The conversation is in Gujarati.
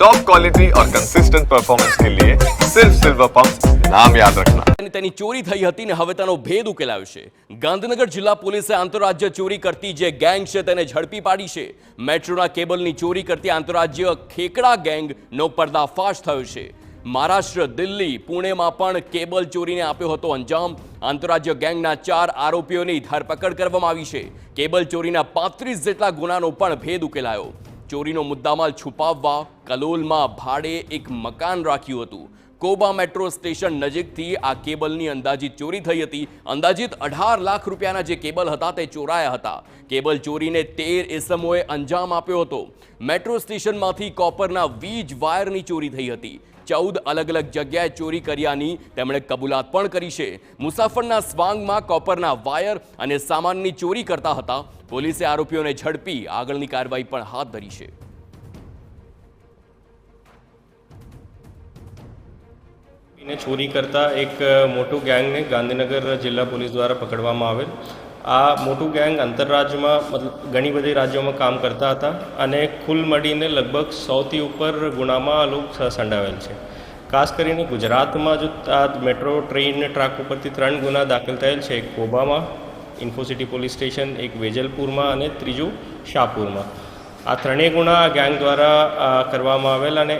टॉप क्वालिटी और कंसिस्टेंट परफॉर्मेंस के लिए सिर्फ सिल्वर पंप नाम याद रखना। તેની ચોરી થઈ હતી ને હવે તેનો ભેદ ઉકેલાયો છે। ગાંધીનગર જિલ્લા પોલીસે આંતરરાજ્ય ચોરી કરતી જે ગેંગ છે તેને ઝડપી પાડી છે। મેટ્રોના કેબલની ચોરી કરતી આંતરરાજ્ય ખેકડા ગેંગનો પર્દાફાશ થયો છે। મહારાષ્ટ્ર, દિલ્હી, પુણેમાં પણ કેબલ ચોરીને આપ્યો હતો અંજામ। આંતરરાજ્ય ગેંગના 4 આરોપીઓની ધરપકડ કરવામાં આવી છે। કેબલ ચોરીના 35 જેટલા ગુનાનો પણ ભેદ ઉકેલાયો। ચોરીનો મુદ્દામાલ છુપાવવા કલોલમાં ભાડે એક મકાન રાખ્યું હતું। કોબા મેટ્રો સ્ટેશન નજીકથી આ કેબલની અંદાજિત ચોરી થઈ હતી। અંદાજિત 18 લાખ રૂપિયાના જે કેબલ હતા તે ચોરાયા હતા। કેબલ ચોરીને 13 ઇસમોએ અંજામ આપ્યો હતો। મેટ્રો સ્ટેશનમાંથી કોપરના વીજ વાયરની ચોરી થઈ હતી। 14 અલગ અલગ જગ્યાએ ચોરી કર્યાની તેમણે કબૂલાત પણ કરી છે। મુસાફરના સ્વાંગમાં કોપરના વાયર અને સામાનની ચોરી કરતા હતા। પોલીસે આરોપીઓને ઝડપી આગળની કાર્યવાહી પણ હાથ ધરી છે। ચોરી કરતા એક મોટું ગેંગને ગાંધીનગર જિલ્લા પોલીસ દ્વારા પકડવામાં આવેલ। આ મોટું ગેંગ આંતરરાજ્યમાં મતલબ ઘણી બધી રાજ્યોમાં કામ કરતા હતા અને કુલ મળીને લગભગ 100થી ઉપર ગુનામાં આ લોકો સંડાવેલ છે। ખાસ કરીને ગુજરાતમાં જો આ મેટ્રો ટ્રેન ટ્રેક ઉપરથી 3 ગુના દાખલ થયેલ છે। એક કોબામાં, ઇન્ફોસિટી પોલીસ સ્ટેશન, એક વેજલપુરમાં અને ત્રીજું શાહપુરમાં। આ ત્રણેય ગુના ગેંગ દ્વારા કરવામાં આવેલ અને